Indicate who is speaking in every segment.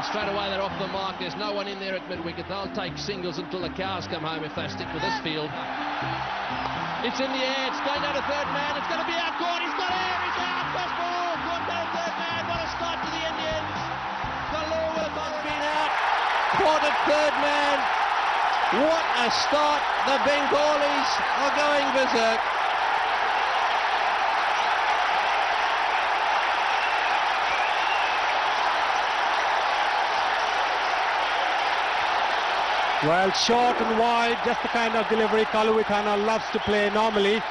Speaker 1: And straight away they're off the mark. There's no one in there at mid-wicket. They'll take singles until the cows come home if they stick with this field. It's in the air. It's going down to third man. It's going to be out. Gord. He's got air. He's out. First ball. Gord down to third man. What a start to the Indians. Kalurith has been out. Caught at third man. What a start. The Bengalis are going berserk.
Speaker 2: Well, short and wide, just the kind of delivery Kalurith loves to play normally.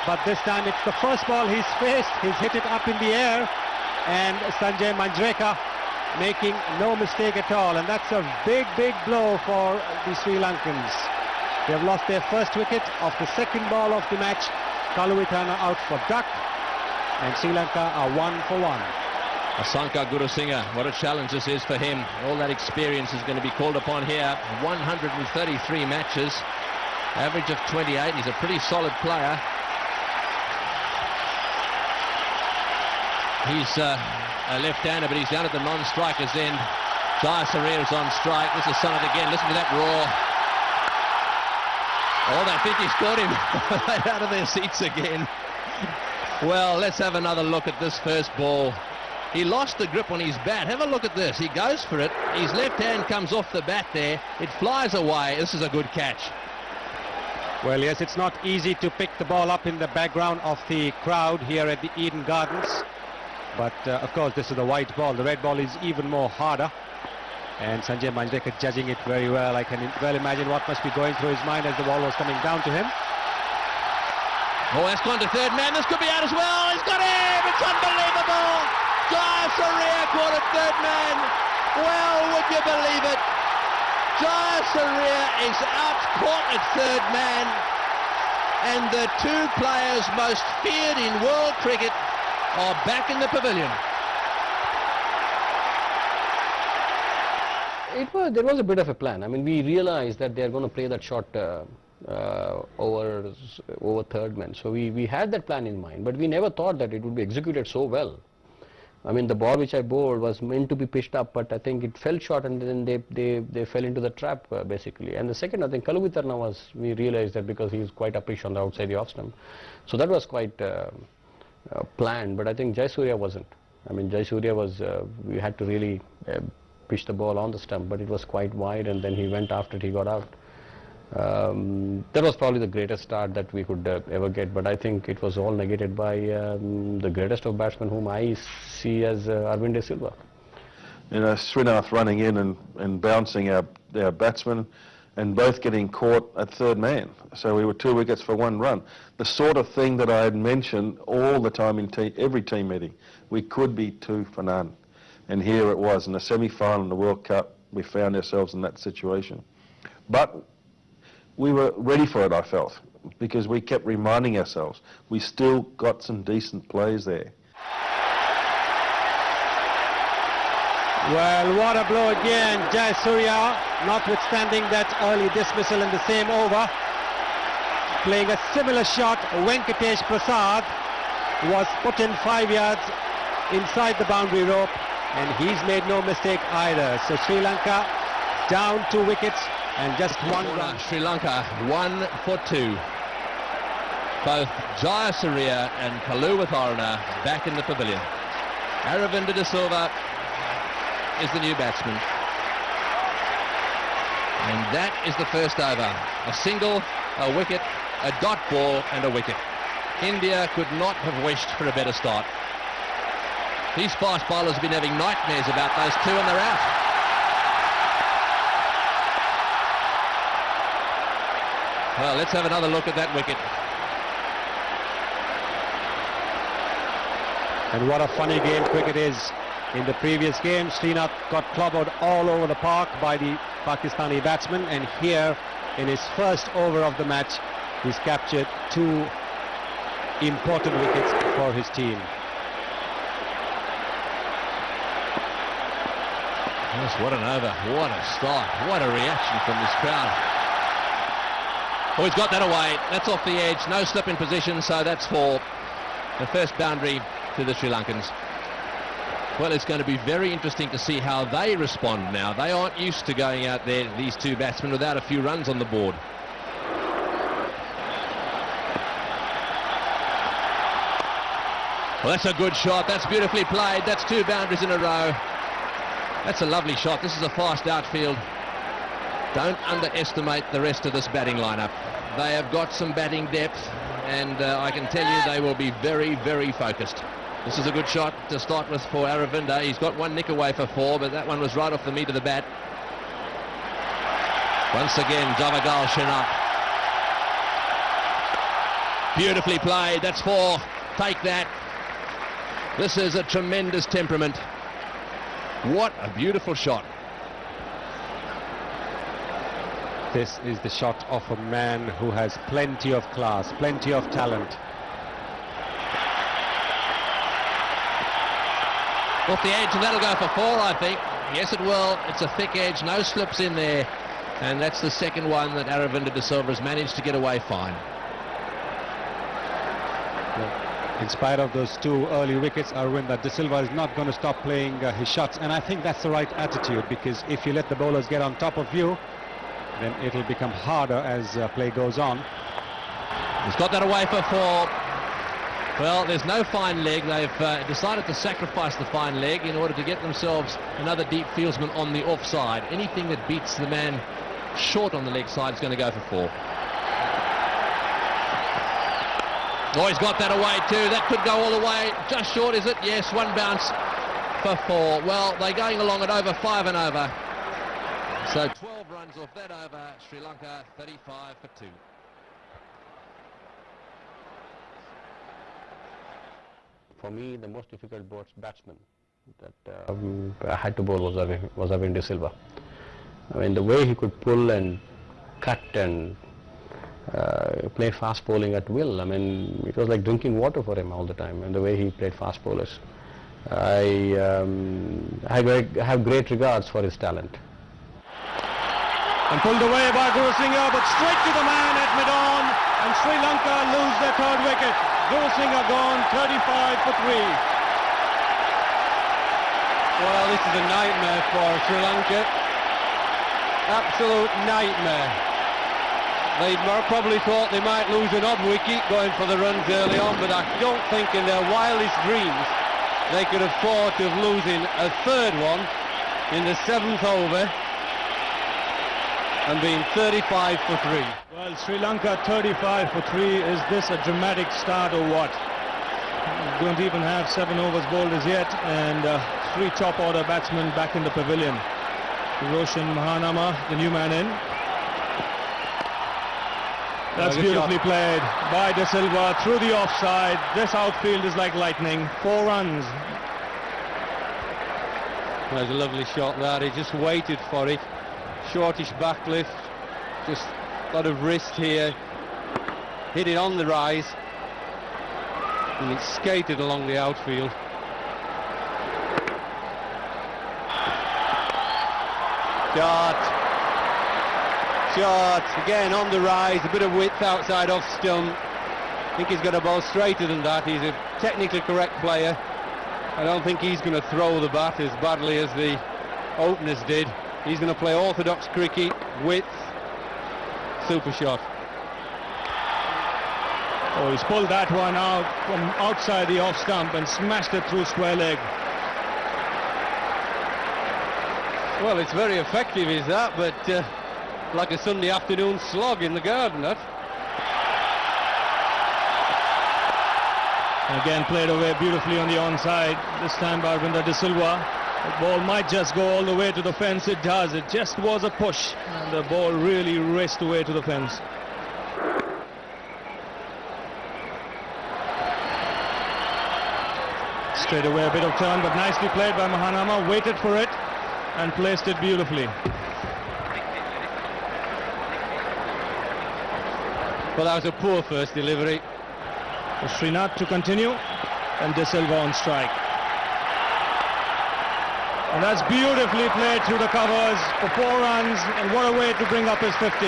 Speaker 2: But this time it's the first ball he's faced. He's hit it up in the air. And Sanjay Manjrekar making no mistake at all. And that's a big, big blow for the Sri Lankans. They have lost their first wicket of the second ball of the match. Kalurith out for duck. And Sri Lanka are 1 for 1.
Speaker 1: Asanka Gurusingha, what a challenge this is for him. All that experience is going to be called upon here. 133 matches, average of 28. He's a pretty solid player. He's a left-hander, but he's down at the non-strikers end. Jayasuriya is on strike. This is Sanath again. Listen to that roar. Oh, they think he's got him. They're out of their seats again. Well, let's have another look at this first ball. He lost the grip on his bat. Have a look at this. He goes for it. His left hand comes off the bat there. It flies away. This is a good catch.
Speaker 2: Well, yes, it's not easy to pick the ball up in the background of the crowd here at the Eden Gardens. But, of course, this is the white ball. The red ball is even more harder. And Sanjay Manjrekar judging it very well. I can well imagine what must be going through his mind as the ball was coming down to him.
Speaker 1: Oh, that's gone to third man. This could be out as well. He's got him. It's unbelievable. Jayasuriya caught at third man. Well, would you believe it? Jayasuriya is out caught at third man. And the two players most feared in world cricket are back in the pavilion.
Speaker 3: There was a bit of a plan. I mean, we realized that they're going to play that shot over third man. So we had that plan in mind, but we never thought that it would be executed so well. I mean, the ball which I bowled was meant to be pitched up, but I think it fell short, and then they fell into the trap basically. And the second, I think Kalurith we realized that because he's quite uppish on the outside the off stump, so that was quite planned. But I think Jayasuriya wasn't. I mean, Jayasuriya was we had to really pitch the ball on the stump, but it was quite wide, and then he went after it. He got out. That was probably the greatest start that we could ever get, but I think it was all negated by the greatest of batsmen whom I see as Arvind De Silva.
Speaker 4: You know, Srinath running in and bouncing our batsmen, and both getting caught at third man. So we were 2 wickets for 1 run. The sort of thing that I had mentioned all the time in every team meeting. We could be 2 for none. And here it was, in the semi-final in the World Cup, we found ourselves in that situation. But we were ready for it, I felt, because we kept reminding ourselves we still got some decent plays there.
Speaker 2: Well, what a blow again. Jayasuriya, notwithstanding that early dismissal in the same over, playing a similar shot. Venkatesh Prasad was put in 5 yards inside the boundary rope, and he's made no mistake either. So Sri Lanka down 2 wickets and just 1 run.
Speaker 1: Sri Lanka 1 for 2. Both Jayasuriya and Kalurith back in the pavilion. Aravinda De Silva is the new batsman. And that is the first over. A single, a wicket, a dot ball and a wicket. India could not have wished for a better start. These fast bowlers have been having nightmares about those 2 and they're out. Well, let's have another look at that wicket.
Speaker 2: And what a funny game cricket is. In the previous game, Srinath got clobbered all over the park by the Pakistani batsman, and here in his first over of the match, he's captured 2 important wickets for his team.
Speaker 1: Yes, what an over, what a start, what a reaction from this crowd. Oh, he's got that away, that's off the edge, no slip in position, so that's 4. The first boundary to the Sri Lankans. Well, it's going to be very interesting to see how they respond now. They aren't used to going out there, these two batsmen, without a few runs on the board. Well, that's a good shot. That's beautifully played. That's 2 boundaries in a row. That's a lovely shot. This is a fast outfield. Don't underestimate the rest of this batting lineup. They have got some batting depth, and I can tell you they will be very, very focused. This is a good shot to start with for Aravinda. He's got 1 nick away for 4, but that one was right off the meat of the bat. Once again, Javagal Shinap. Beautifully played. That's 4. Take that. This is a tremendous temperament. What a beautiful shot.
Speaker 2: This is the shot of a man who has plenty of class, plenty of talent.
Speaker 1: Off the edge, and that'll go for 4, I think. Yes, it will. It's a thick edge, no slips in there. And that's the second one that Aravinda de Silva has managed to get away fine.
Speaker 2: In spite of those 2 early wickets, Aravinda de Silva is not going to stop playing his shots. And I think that's the right attitude, because if you let the bowlers get on top of you, then it'll become harder as play goes on.
Speaker 1: He's got that away for 4. Well, there's no fine leg. They've decided to sacrifice the fine leg in order to get themselves another deep fieldsman on the offside. Anything that beats the man short on the leg side is going to go for 4. Oh, he's got that away too. That could go all the way. Just short, is it? Yes, 1 bounce for 4. Well, they're going along at over 5 and over. So 12 runs off that over. Sri Lanka 35 for 2.
Speaker 3: For me, the most difficult batsman that I had to bowl was Aravinda de Silva. I mean, the way he could pull and cut and play fast bowling at will. I mean, it was like drinking water for him all the time, and the way he played fast bowlers. I have great regards for his talent.
Speaker 2: And pulled away by Guru Singh, but straight to the man at mid-on, and Sri Lanka lose their 3rd wicket. Guru Singh gone 35 for 3.
Speaker 5: Well, this is a nightmare for Sri Lanka. Absolute nightmare. They probably thought they might lose an odd wicket going for the runs early on, but I don't think in their wildest dreams they could have thought of losing a 3rd one in the 7th over and being 35 for 3.
Speaker 6: Well, Sri Lanka 35 for 3. Is this a dramatic start or what? Don't even have 7 overs bowled as yet, and 3 top order batsmen back in the pavilion. Roshan Mahanama, the new man in. That's beautifully played by De Silva through the offside. This outfield is like lightning. 4 runs.
Speaker 5: There's a lovely shot there. He just waited for it. Shortish backlift, just a lot of wrist here. Hit it on the rise, and it skated along the outfield. Shot again on the rise, a bit of width outside off stump. I think he's got a ball straighter than that. He's a technically correct player. I don't think he's going to throw the bat as badly as the openers did. He's going to play orthodox cricket, width, super shot.
Speaker 6: Oh, he's pulled that one out from outside the off stump and smashed it through square leg.
Speaker 5: Well, it's very effective, is that, but like a Sunday afternoon slog in the garden, that.
Speaker 6: Again, played away beautifully on the onside. This time by Aravinda de Silva. The ball might just go all the way to the fence. It does. It just was a push, and the ball really raced away to the fence. Straight away a bit of turn, but nicely played by Mahanama. Waited for it and placed it beautifully.
Speaker 5: Well, that was a poor first delivery.
Speaker 6: For Srinath to continue, and De Silva on strike. And that's beautifully played through the covers for 4 runs, and what a way to bring up his 50.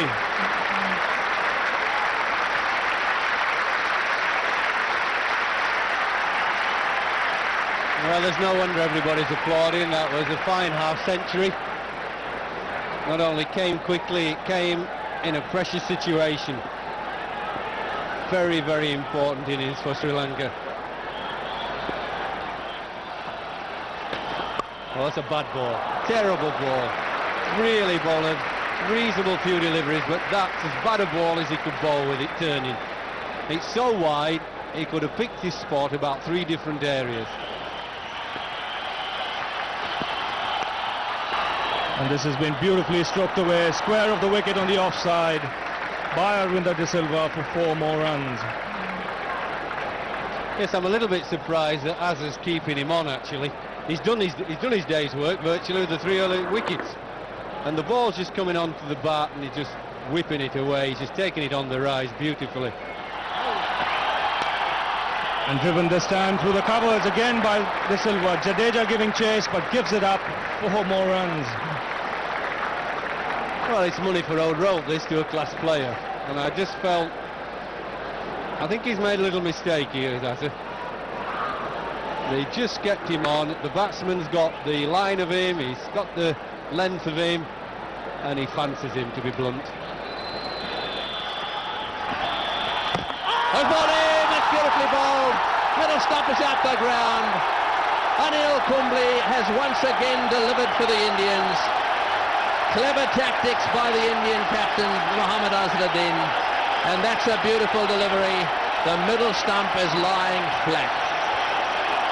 Speaker 5: Well, Well, there's no wonder everybody's applauding. That was a fine half-century. Not only came quickly, it came in a precious situation. Very, very important innings for Sri Lanka. Oh, that's a bad ball. Terrible ball. Really bowled. Reasonable few deliveries, but that's as bad a ball as he could bowl with it turning. It's so wide, he could have picked his spot about 3 different areas.
Speaker 6: And this has been beautifully stroked away. Square of the wicket on the offside by Arvinder De Silva for 4 more runs.
Speaker 5: Yes, I'm a little bit surprised that Azza's keeping him on, actually. He's done his day's work virtually with the 3 early wickets. And the ball's just coming onto the bat and he's just whipping it away. He's just taking it on the rise beautifully.
Speaker 6: And driven this time through the covers again by De Silva. Jadeja giving chase but gives it up for 4 more runs.
Speaker 5: Well, it's money for old rope, this, to a class player. And I just felt... I think he's made a little mistake here, Azza. They just kept him on. The batsman's got the line of him, he's got the length of him, and he fancies him, to be blunt.
Speaker 1: I've got in, that's beautifully bowled. Middle stump is out the ground. Anil Kumble has once again delivered for the Indians. Clever tactics by the Indian captain, Mohammad Azharuddin. And that's a beautiful delivery. The middle stump is lying flat.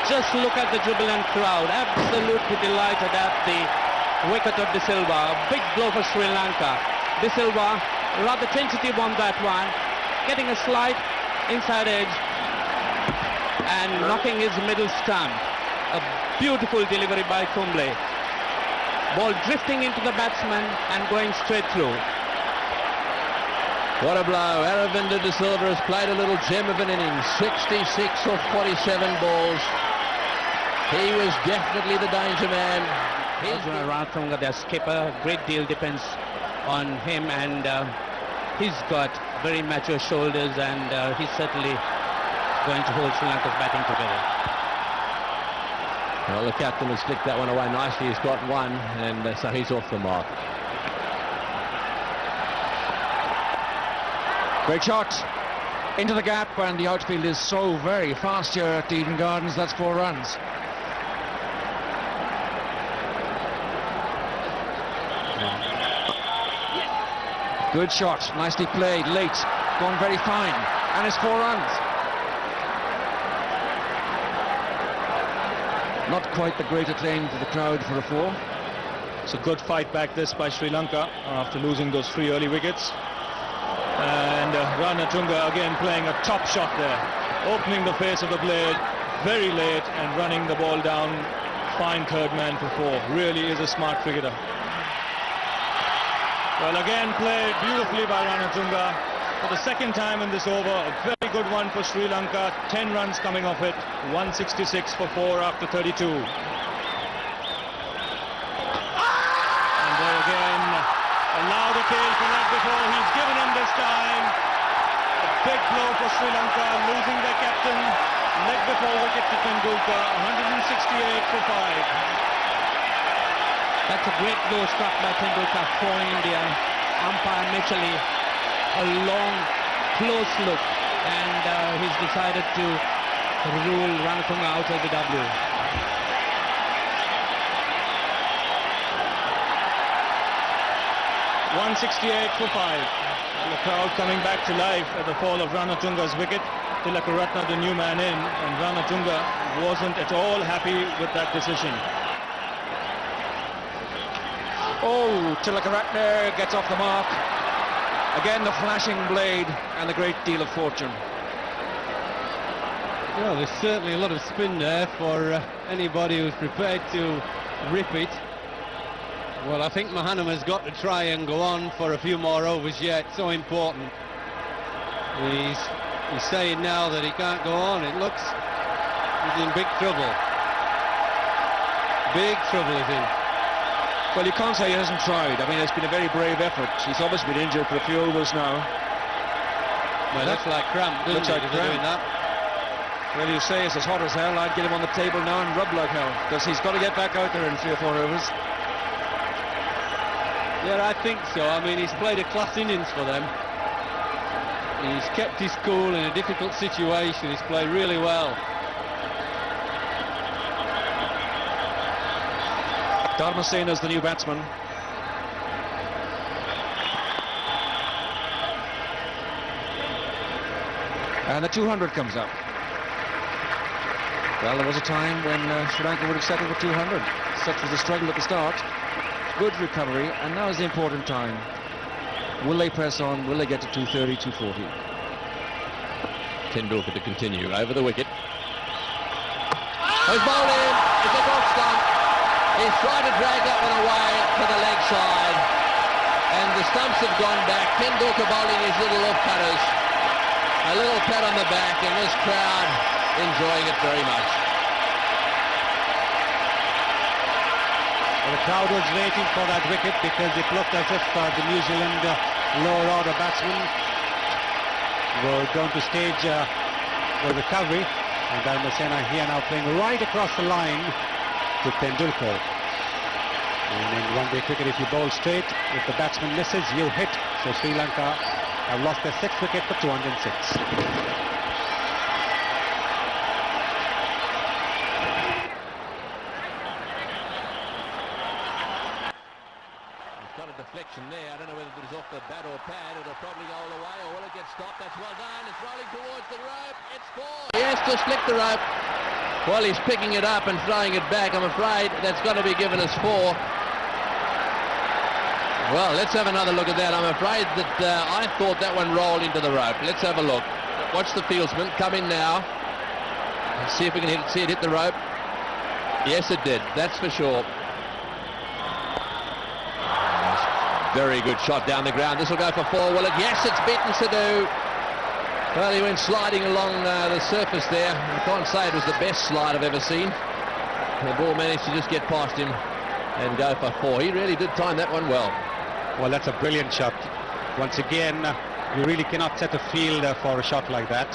Speaker 7: Just look at the jubilant crowd, absolutely delighted at the wicket of De Silva. Big blow for Sri Lanka. De Silva rather tentative on that one, getting a slight inside edge and knocking his middle stump. A beautiful delivery by Kumble. Ball drifting into the batsman and going straight through.
Speaker 1: What a blow. Aravinda De Silva has played a little gem of an innings. 66 off 47 balls. He was definitely the danger man.
Speaker 7: Ranatunga, their skipper, great deal depends on him, and he's got very mature shoulders, and he's certainly going to hold Sri Lanka's batting together.
Speaker 1: Well, the captain has flicked that one away nicely. He's got one, and so he's off the mark.
Speaker 8: Great shot into the gap, and the outfield is so very fast here at Eden Gardens. That's 4 runs. Good shot, nicely played, late, gone very fine, and it's 4 runs. Not quite the great acclaim to the crowd for a 4.
Speaker 6: It's a good fight back this by Sri Lanka after losing those 3 early wickets. And Ranatunga again playing a top shot there, opening the face of the blade very late and running the ball down. Fine third man for 4. Really is a smart cricketer. Well, again played beautifully by Ranatunga for the second time in this over. A very good one for Sri Lanka. 10 runs coming off it. 166 for 4 after 32. And there again, allowed a tail for leg before. He's given him this time. A big blow for Sri Lanka, losing their captain. Leg before wicket to Tendulkar. 168 for 5.
Speaker 7: That's a great blow struck by Tendulkar for India. Umpire Mitchell, a long, close look, and he's decided to rule Ranatunga out of the W.
Speaker 6: .168 for 5. And the crowd coming back to life at the fall of Ranatunga's wicket. Tilakaratne, the new man in, and Ranatunga wasn't at all happy with that decision.
Speaker 8: Oh, Tilakaratne gets off the mark. Again, the flashing blade and a great deal of fortune.
Speaker 5: Well, there's certainly a lot of spin there for anybody who's prepared to rip it. Well, I think Mahanaman's got to try and go on for a few more overs yet. So important. He's saying now that he can't go on. It looks he's in big trouble. Big trouble is in.
Speaker 8: Well, you can't say he hasn't tried. I mean, it's been a very brave effort. He's obviously been injured for a few overs now.
Speaker 5: Well, looks like cramp, doesn't it,
Speaker 8: like
Speaker 5: doing that?
Speaker 8: Well, you say it's as hot as hell. I'd get him on the table now and rub like hell, because he's got to get back out there in 3 or 4 overs.
Speaker 5: Yeah, I think so. I mean, he's played a class innings for them. He's kept his cool in a difficult situation. He's played really well.
Speaker 8: Dharmasena's the new batsman. And the 200 comes up. Well, there was a time when Sri Lanka would have settled for 200. Such was the struggle at the start. Good recovery, and now is the important time. Will they press on? Will they get to 230, 240?
Speaker 1: Tendulkar to continue over the wicket. He's bowled in. It's a off stump. He's tried to drag that one away to the leg side, and the stumps have gone back. Tendulkar bowling his little off-cutters. A little pat on the back, and this crowd enjoying it very much.
Speaker 2: The crowd was waiting for that wicket because it looked as if the New Zealand lower order batsmen were going to stage the recovery, and Dharmasena here now playing right across the line to Tendulkar. And in one-day cricket, if you bowl straight, if the batsman misses, you hit. So Sri Lanka have lost their 6th wicket for 206.
Speaker 1: Deflection there. I don't know whether it was off the bat or pad. It'll probably go all the way, or will it get stopped? That's well done. It's rolling towards the rope. It's 4. He has to split the rope. Well, he's picking it up and throwing it back. I'm afraid that's got to be given as 4. Well, let's have another look at that. I'm afraid that I thought that one rolled into the rope. Let's have a look. Watch the fieldsman come in now. Let's see if we can see it hit the rope. Yes, it did. That's for sure. Very good shot down the ground. This will go for 4, will it? Yes, it's beaten Sidhu. Well, he went sliding along the surface there. I can't say it was the best slide I've ever seen. The ball managed to just get past him and go for 4. He really did time that one well.
Speaker 2: Well, that's a brilliant shot. Once again, you really cannot set a field for a shot like that.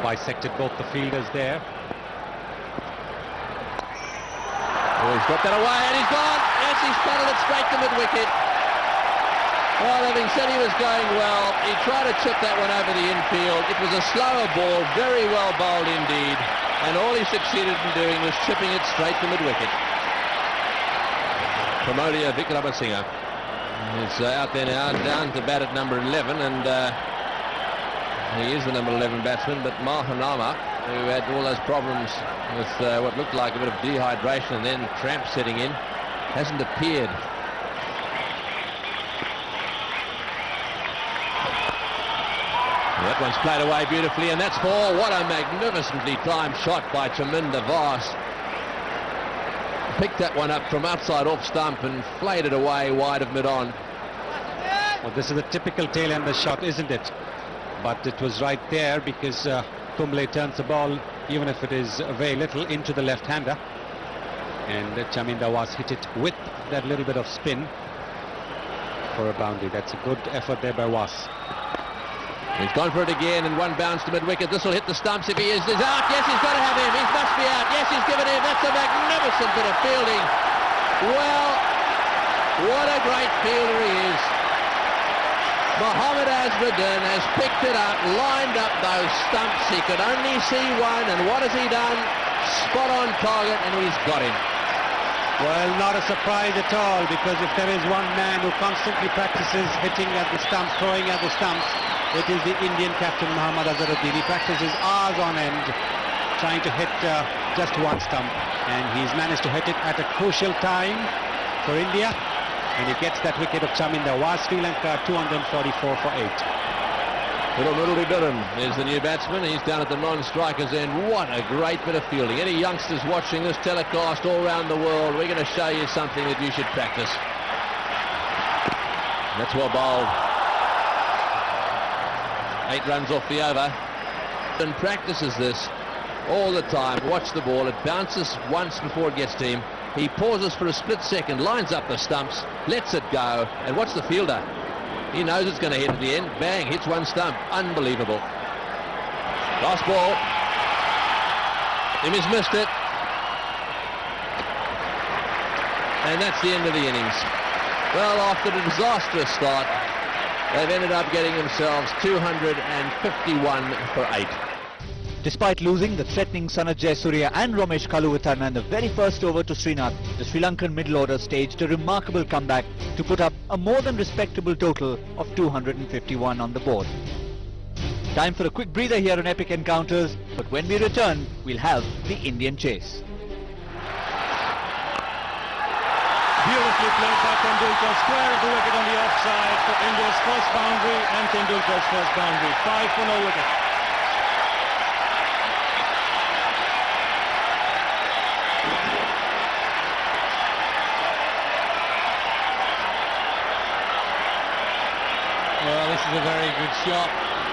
Speaker 2: Bisected both the fielders there.
Speaker 1: Oh, he's got that away and he's gone. Yes, he's batted it straight to mid-wicket. Well, having said he was going well, he tried to chip that one over the infield. It was a slower ball, very well bowled indeed. And all he succeeded in doing was chipping it straight to mid-wicket. Pramodia Vikramasinghe is out there now, down to bat at number 11, and he is the number 11 batsman, but Mahanama, who had all those problems with what looked like a bit of dehydration and then cramp setting in, hasn't appeared. That one's played away beautifully, and that's 4. What a magnificently timed shot by Chaminda Vaas. Picked that one up from outside off stump and flayed it away wide of mid-on.
Speaker 2: Well, this is a typical tail-ender shot, isn't it? But it was right there because Kumble turns the ball, even if it is very little, into the left-hander. And Chaminda Vaas hit it with that little bit of spin for a boundary. That's a good effort there by Vaas.
Speaker 1: He's gone for it again, and one bounce to mid-wicket. This will hit the stumps if he is. He's out. Yes, he's got to have him. He must be out. Yes, he's given him. That's a magnificent bit of fielding. Well, what a great fielder he is. Mohammad Azmuddin has picked it up, lined up those stumps. He could only see one, and what has he done? Spot on target, and he's got him.
Speaker 2: Well, not a surprise at all, because if there is one man who constantly practices hitting at the stumps, throwing at the stumps, it is the Indian captain Mohammad Azharuddin. He practices hours on end trying to hit just one stump, and he's managed to hit it at a crucial time for India, and he gets that wicket of Chaminda Vaas. Sri Lanka 244 for 8.
Speaker 1: Little Middleditton is the new batsman. He's down at the non-strikers end. What a great bit of fielding. Any youngsters watching this telecast all around the world, we're going to show you something that you should practice. That's well bowled. 8 runs off the over. And practices this all the time. Watch the ball. It bounces once before it gets to him. He pauses for a split second, lines up the stumps, lets it go, and watch the fielder. He knows it's going to hit at the end. Bang, hits one stump. Unbelievable. Last ball. He's missed it. And that's the end of the innings. Well, after the disastrous start, they've ended up getting themselves 251 for 8.
Speaker 9: Despite losing the threatening Sanath Jayasuriya and Ramesh Kaluvitharana in the very first over to Srinath, the Sri Lankan middle order staged a remarkable comeback to put up a more than respectable total of 251 on the board. Time for a quick breather here on Epic Encounters, but when we return, we'll have the Indian chase.
Speaker 6: Beautifully played by Tendulkar, square of the wicket on the offside for India's first boundary and Tendulkar's first boundary. 5 for no wicket.
Speaker 5: Well, this is a very good shot.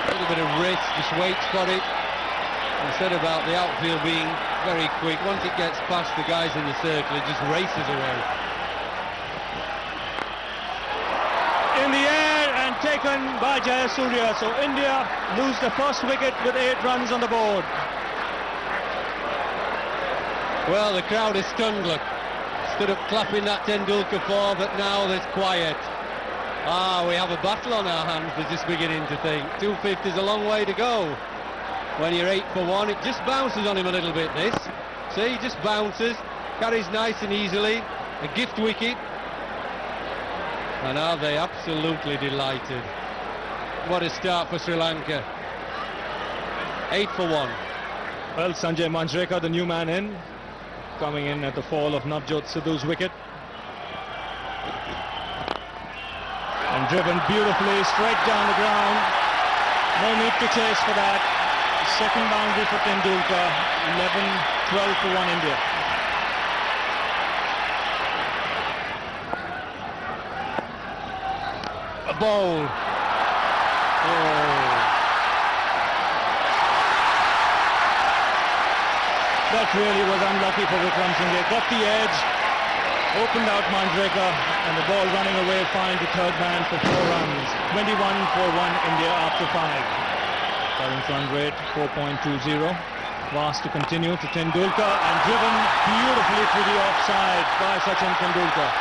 Speaker 5: A little bit of wrist, just waits for it. I said about the outfield being very quick. Once it gets past the guys in the circle, it just races away.
Speaker 6: In the air and taken by Jayasuriya. So India lose the first wicket with 8 runs on the board.
Speaker 5: Well, the crowd is stunned, look. Stood up clapping that Tendulkar for, but now there's quiet. We have a battle on our hands, they're just beginning to think. 250 is a long way to go. When you're 8 for 1, it just bounces on him a little bit, this. See, he just bounces, carries nice and easily. A gift wicket. And are they absolutely delighted? What a start for Sri Lanka. 8 for 1.
Speaker 6: Well, Sanjay Manjrekar, the new man in, coming in at the fall of Navjot Sidhu's wicket. And driven beautifully straight down the ground. No need to chase for that. Second boundary for Tendulkar. 11-12 for 1 India.
Speaker 5: A ball. Oh.
Speaker 6: That really was unlucky for Vikram Singh. Got the edge, opened out Manjrekar, and the ball running away fine to third man for 4 runs. 21 for 1 India after 5. Current run rate 4.20. Vast to continue to Tendulkar and driven beautifully to the offside by Sachin Tendulkar.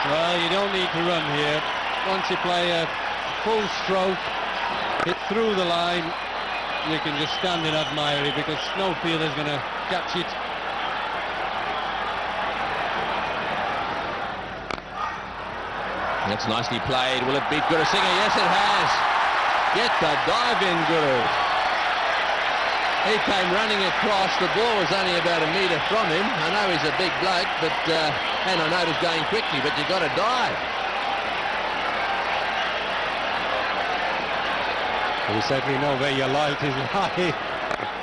Speaker 5: Well, you don't need to run here. Once you play a full stroke, hit through the line, you can just stand and admire it because no fielder's going to catch it.
Speaker 1: That's nicely played. Will it beat Guru Singh? Yes, it has. Get the dive in, Guru. He came running across. The ball was only about a metre from him. I know he's a big bloke, but and I know he's going quickly, but you've got to dive.
Speaker 2: You certainly know where your loyalties lie,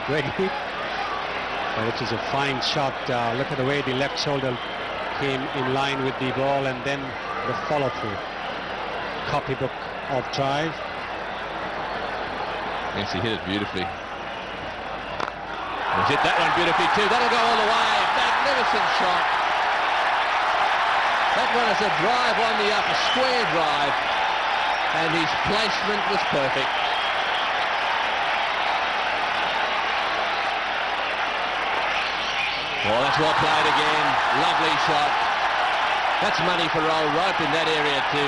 Speaker 2: Reggie. But it was a fine shot. Look at the way the left shoulder came in line with the ball and then the follow-through. Copybook of tries.
Speaker 1: Yes, he hit it beautifully. He's hit that one beautifully too. That'll go all the way. Magnificent shot. That one is a drive on the up, a square drive. And his placement was perfect. Well, that's well played again. Lovely shot. That's money for old rope in that area to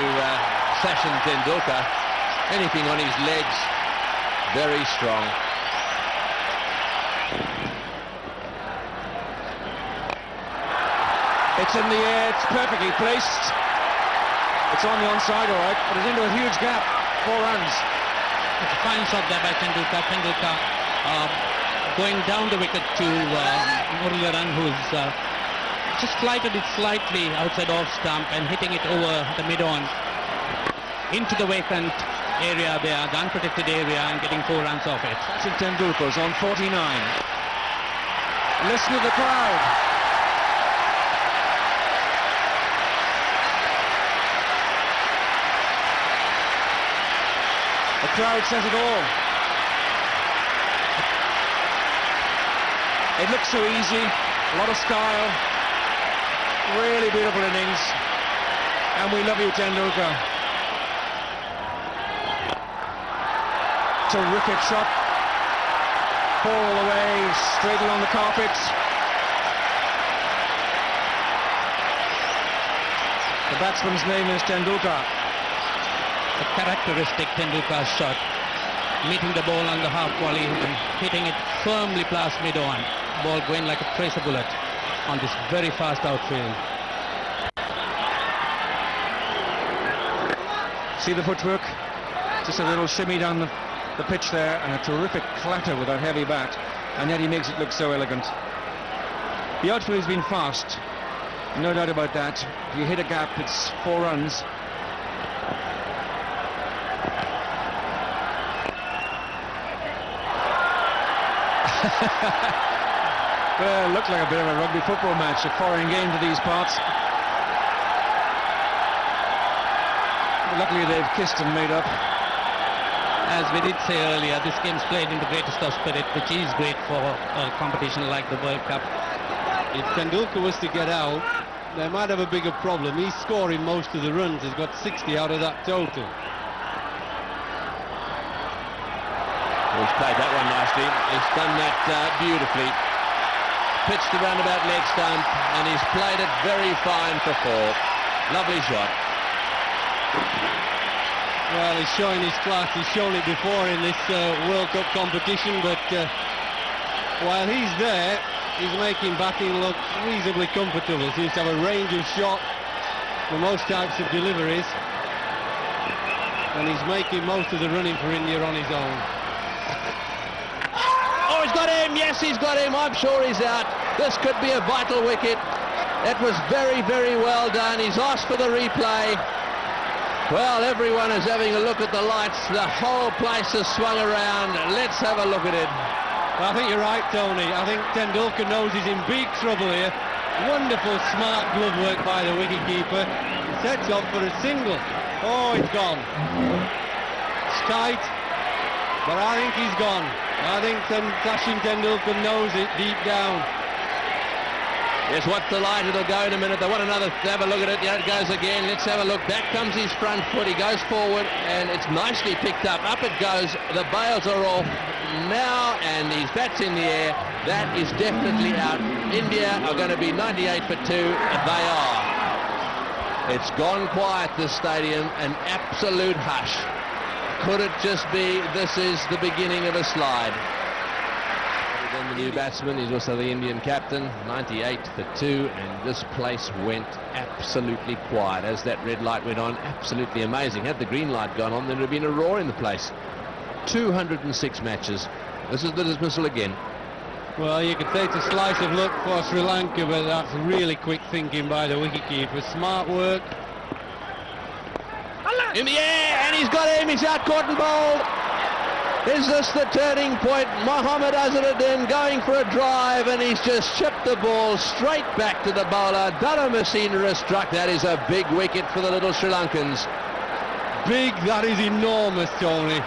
Speaker 1: Sachin Tendulkar. Anything on his legs, very strong.
Speaker 8: It's in the air, it's perfectly placed. It's on the onside, all right, but it's into a huge gap. 4 runs.
Speaker 7: It's a fine shot there by Tendulkar. Tendulkar going down the wicket to Muralidharan, who's just flighted it slightly outside off stump and hitting it over the mid-on into the vacant area there, the unprotected area, and getting 4 runs off it.
Speaker 8: Sachin Tendulkar's on 49. Listen to the crowd. The crowd says it all. It looks so easy, a lot of style. Really beautiful innings. And we love you, Tendulkar. Terrific shot. All the way, straight along the carpet. The batsman's name is Tendulkar.
Speaker 7: A characteristic Tendulkar shot, meeting the ball on the half volley and hitting it firmly past mid-on. Ball going like a tracer bullet on this very fast outfield.
Speaker 8: See the footwork? Just a little shimmy down the pitch there, and a terrific clatter with that heavy bat, and yet he makes it look so elegant. The outfield has been fast, no doubt about that. If you hit a gap, it's 4 runs. Well, it looked like a bit of a rugby football match, a foreign game to these parts. But luckily they've kissed and made up.
Speaker 7: As we did say earlier, this game's played in the greatest of spirit, which is great for a competition like the World Cup.
Speaker 5: If Tendulkar was to get out, they might have a bigger problem. He's scoring most of the runs. He's got 60 out of that total.
Speaker 1: He's played that one nicely. He's done that beautifully. Pitched the roundabout leg stump, and he's played it very fine for 4. Lovely shot.
Speaker 5: Well, he's showing his class. He's shown it before in this World Cup competition, but while he's there, he's making batting look reasonably comfortable. Seems to have a range of shot for most types of deliveries, and he's making most of the running for India on his own.
Speaker 1: Oh, he's got him. Yes, he's got him. I'm sure he's out. This could be a vital wicket. It was very, very well done. He's asked for the replay. Well, everyone is having a look at the lights. The whole place has swung around. Let's have a look at it.
Speaker 5: Well, I think you're right, Tony. I think Tendulkar knows he's in big trouble here. Wonderful, smart glove work by the wicketkeeper. Sets up for a single. Oh, it's gone. It's tight, but I think he's gone. I think Sachin Tendulkar knows it deep down.
Speaker 1: Yes, what's the light? It'll go in a minute. They want another. Have a look at it. Yeah, it goes again. Let's have a look. Back comes his front foot. He goes forward, and it's nicely picked up. Up it goes. The bails are off now, and his bat's in the air. That is definitely out. India are going to be 98 for 2. They are. It's gone quiet, this stadium. An absolute hush. Could it just be this is the beginning of a slide? Then the new batsman, he's also the Indian captain. 98 for 2, and this place went absolutely quiet as that red light went on. Absolutely amazing. Had the green light gone on, there would have been a roar in the place. 206 matches. This is the dismissal again.
Speaker 5: Well, you could say it's a slice of luck for Sri Lanka, but that's really quick thinking by the wicketkeeper. Smart work.
Speaker 1: In the air, and he's got him. He's out, caught and bowled. Is this the turning point? Mohammad Azharuddin going for a drive, and he's just chipped the ball straight back to the bowler. Dara Messina has struck. That is a big wicket for the little Sri Lankans.
Speaker 5: Big, that is enormous, Tony.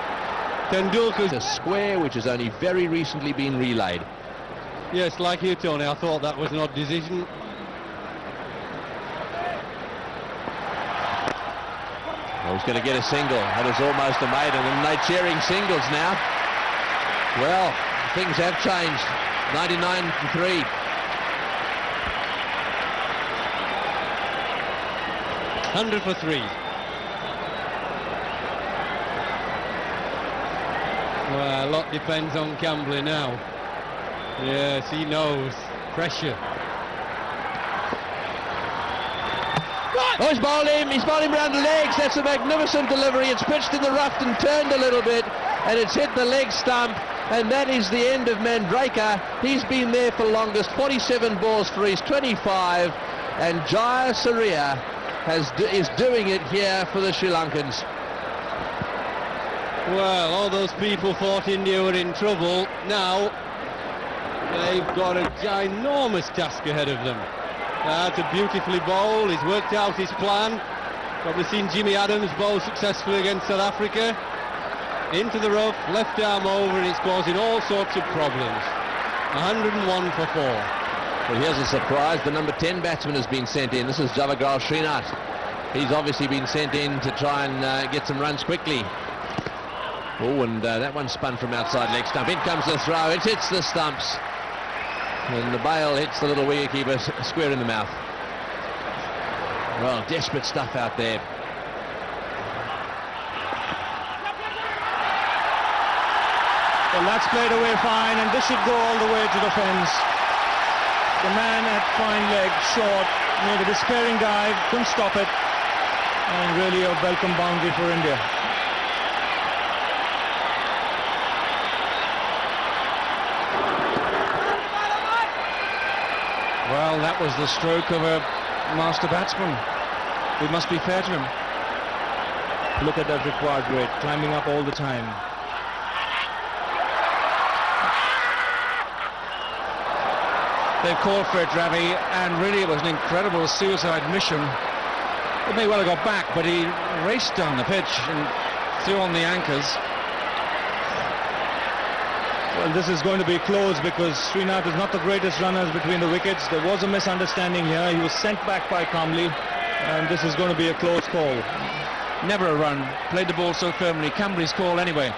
Speaker 5: Tendulkar's
Speaker 1: a square which has only very recently been relayed.
Speaker 5: Yes, like you, Tony, I thought that was an odd decision.
Speaker 1: Well, he's going to get a single. That was almost a maiden, and they're cheering singles now. Well, things have changed. 99 for 3.
Speaker 5: $100 for 3. Well, a lot depends on Cambley now. Yes, he knows. Pressure.
Speaker 1: Oh, he's bowled him round the legs. That's a magnificent delivery. It's pitched in the rough and turned a little bit, and it's hit the leg stump, and that is the end of Mandraker. He's been there for longest, 47 balls for his 25, and Jaya Surya is doing it here for the Sri Lankans.
Speaker 5: Well, all those people thought India were in trouble. Now they've got a ginormous task ahead of them. That's a beautifully bowled. He's worked out his plan. Probably seen Jimmy Adams bowl successfully against South Africa. Into the rough, left arm over, and it's causing all sorts of problems. 101 for 4.
Speaker 1: Well, here's a surprise. The number 10 batsman has been sent in. This is Javagral Srinath. He's obviously been sent in to try and get some runs quickly. Oh, and that one spun from outside leg stump. In comes the throw. It hits the stumps. And the bail hits the little wicketkeeper square in the mouth. Well, desperate stuff out there.
Speaker 6: Well, that's played away fine, and this should go all the way to the fence. The man had fine leg, short, made a despairing dive, couldn't stop it, and really a welcome boundary for India.
Speaker 8: Well, that was the stroke of a master batsman. We must be fair to him.
Speaker 6: Look at that required rate, climbing up all the time.
Speaker 8: They've called for it, Ravi, and really it was an incredible suicide mission. He may well have got back, but he raced down the pitch and threw on the anchors.
Speaker 6: Well, this is going to be close because Srinath is not the greatest runners between the wickets. There was a misunderstanding here. He was sent back by Kamli, and this is going to be a close call.
Speaker 8: Never a run. Played the ball so firmly. Kambli's call anyway.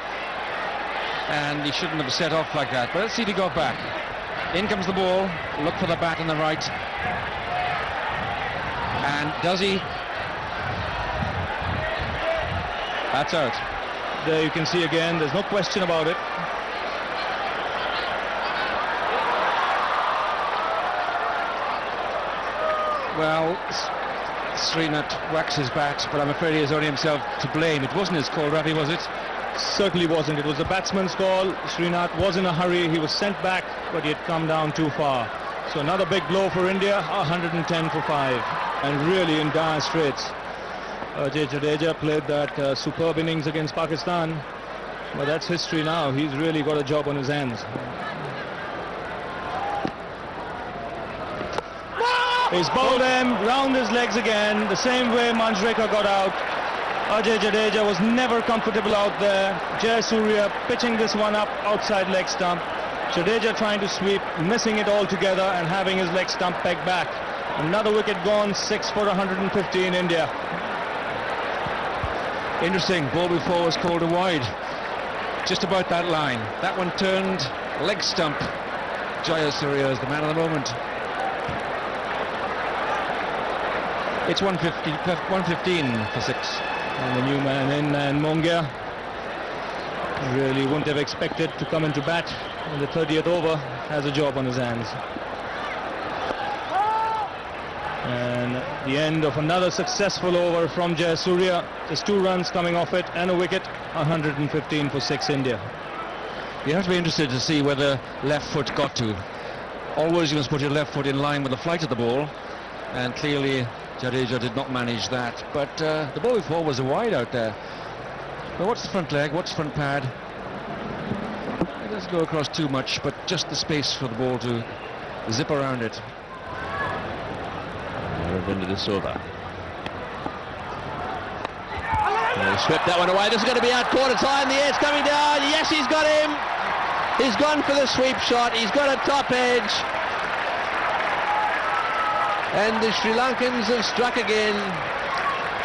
Speaker 8: And he shouldn't have set off like that. But let's see if he got back. In comes the ball. Look for the bat on the right. And does he? That's out.
Speaker 6: There you can see again, there's no question about it.
Speaker 8: Well, Srinath whacks his bat, but I'm afraid he has only himself to blame. It wasn't his call, Ravi, was it?
Speaker 6: Certainly wasn't. It was the batsman's call. Srinath was in a hurry. He was sent back, but he had come down too far. So another big blow for India, 110 for 5, and really in dire straits. Ajay Jadeja played that superb innings against Pakistan, but that's history now. He's really got a job on his hands. He's bowled him round his legs again, the same way Manjrekar got out. Ajay Jadeja was never comfortable out there. Jayasuriya pitching this one up outside leg stump. Jadeja trying to sweep, missing it altogether and having his leg stump pegged back. Another wicket gone, 6 for 150 in India.
Speaker 8: Interesting, ball before was called a wide. Just about that line. That one turned leg stump. Jayasuriya is the man of the moment. It's 115 for 6.
Speaker 6: And the new man in, and Mongia really wouldn't have expected to come into bat in the 30th over. Has a job on his hands. And the end of another successful over from Jayasuriya. Just 2 runs coming off it and a wicket. 115 for 6 India.
Speaker 8: You have to be interested to see whether left foot got to. Always you must put your left foot in line with the flight of the ball, and clearly Jadeja did not manage that, but the ball before was a wide out there. But what's the front leg, what's front pad? It doesn't go across too much, but just the space for the ball to zip around it.
Speaker 1: Ravinder De Silva. He swept that one away. This is going to be out, caught. It's high in the air, it's coming down. Yes, he's got him. He's gone for the sweep shot. He's got a top edge. And the Sri Lankans have struck again.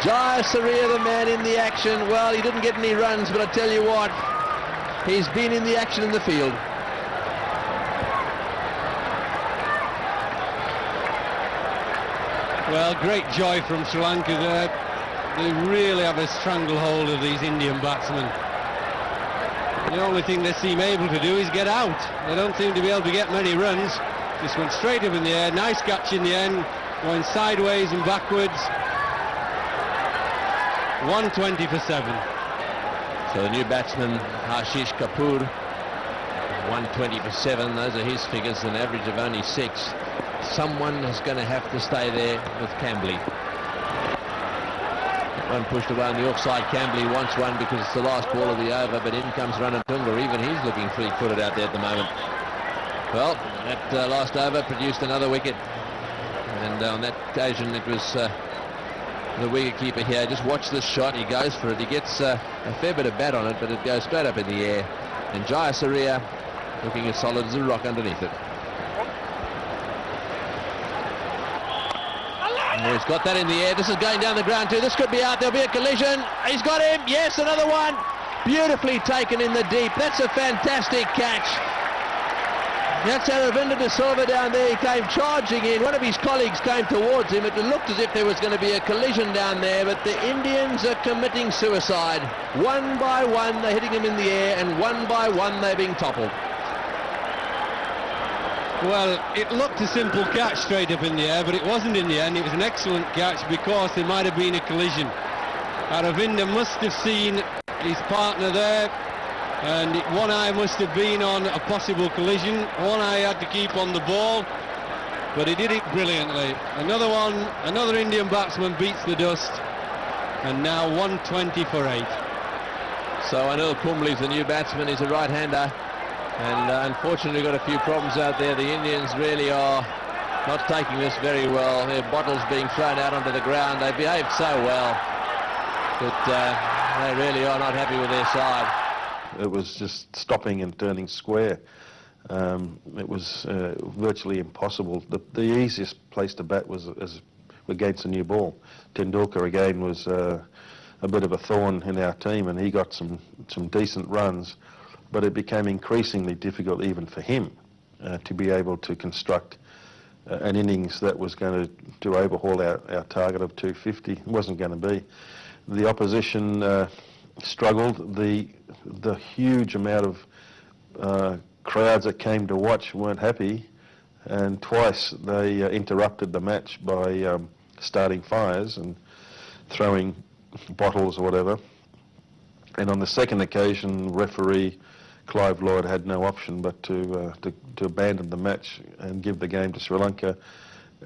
Speaker 1: Jayasuriya, the man in the action. Well, he didn't get any runs, but I tell you what, he's been in the action in the field.
Speaker 5: Well, great joy from Sri Lanka there. They really have a stranglehold of these Indian batsmen. The only thing they seem able to do is get out. They don't seem to be able to get many runs. Just went straight up in the air, nice catch in the end, going sideways and backwards. 120 for 7.
Speaker 1: So the new batsman, Ashish Kapoor, 120 for 7. Those are his figures, an average of only 6. Someone is going to have to stay there with Kamli. That one pushed away on the offside. Kamli wants one because it's the last ball of the over, but in comes Ranatunga. Even he's looking fleet-footed out there at the moment. Well, that last over produced another wicket, and on that occasion it was the wicketkeeper here. Just watch this shot. He goes for it. He gets a fair bit of bat on it, but it goes straight up in the air. And Jayasuriya looking as solid as a rock underneath it. He's got that in the air. This is going down the ground too. This could be out. There'll be a collision. He's got him. Yes, another one. Beautifully taken in the deep. That's a fantastic catch. That's Aravinda De Silva down there. He came charging in. One of his colleagues came towards him. It looked as if there was going to be a collision down there, but the Indians are committing suicide. One by one, they're hitting him in the air, and one by one, they're being toppled.
Speaker 5: Well, it looked a simple catch straight up in the air, but it wasn't in the end. It was an excellent catch because there might have been a collision. Aravinda must have seen his partner there, and one eye must have been on a possible collision. One eye had to keep on the ball, but he did it brilliantly. Another one, another Indian batsman beats the dust, and now 120 for 8.
Speaker 1: So Anil Kumble's the new batsman. He's a right-hander, and unfortunately got a few problems out there. The Indians really are not taking this very well. Their bottles being thrown out onto the ground. They behaved so well, but they really are not happy with their side.
Speaker 4: It was just stopping and turning square. It was virtually impossible. The easiest place to bat was against a new ball. Tendulkar again was a bit of a thorn in our team, and he got some decent runs, but it became increasingly difficult even for him to be able to construct an innings that was going to overhaul our target of 250. It wasn't going to be. The opposition struggled. The huge amount of crowds that came to watch weren't happy, and twice they interrupted the match by starting fires and throwing bottles or whatever. And on the second occasion, referee Clive Lloyd had no option but to abandon the match and give the game to Sri Lanka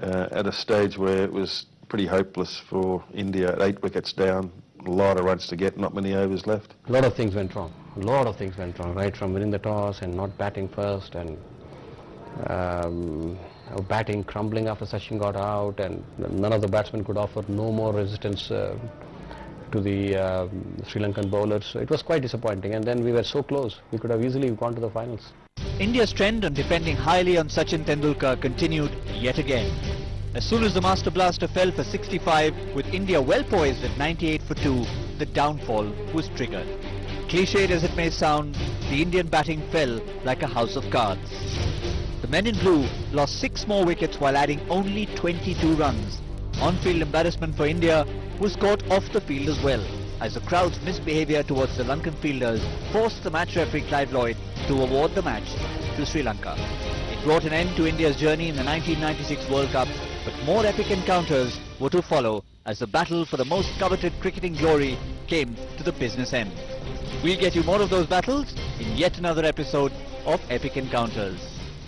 Speaker 4: at a stage where it was pretty hopeless for India at 8 wickets down. A lot of runs to get, not many overs left.
Speaker 3: A lot of things went wrong. A lot of things went wrong, right from winning the toss and not batting first, and batting crumbling after Sachin got out, and none of the batsmen could offer no more resistance to the Sri Lankan bowlers. So it was quite disappointing, and then we were so close. We could have easily gone to the finals.
Speaker 9: India's trend on depending highly on Sachin Tendulkar continued yet again. As soon as the Master Blaster fell for 65, with India well poised at 98 for 2, the downfall was triggered. Cliched as it may sound, the Indian batting fell like a house of cards. The men in blue lost 6 more wickets while adding only 22 runs. On-field embarrassment for India was caught off the field as well, as the crowd's misbehaviour towards the Lankan fielders forced the match referee Clive Lloyd to award the match to Sri Lanka. It brought an end to India's journey in the 1996 World Cup, but more epic encounters were to follow as the battle for the most coveted cricketing glory came to the business end. We'll get you more of those battles in yet another episode of Epic Encounters.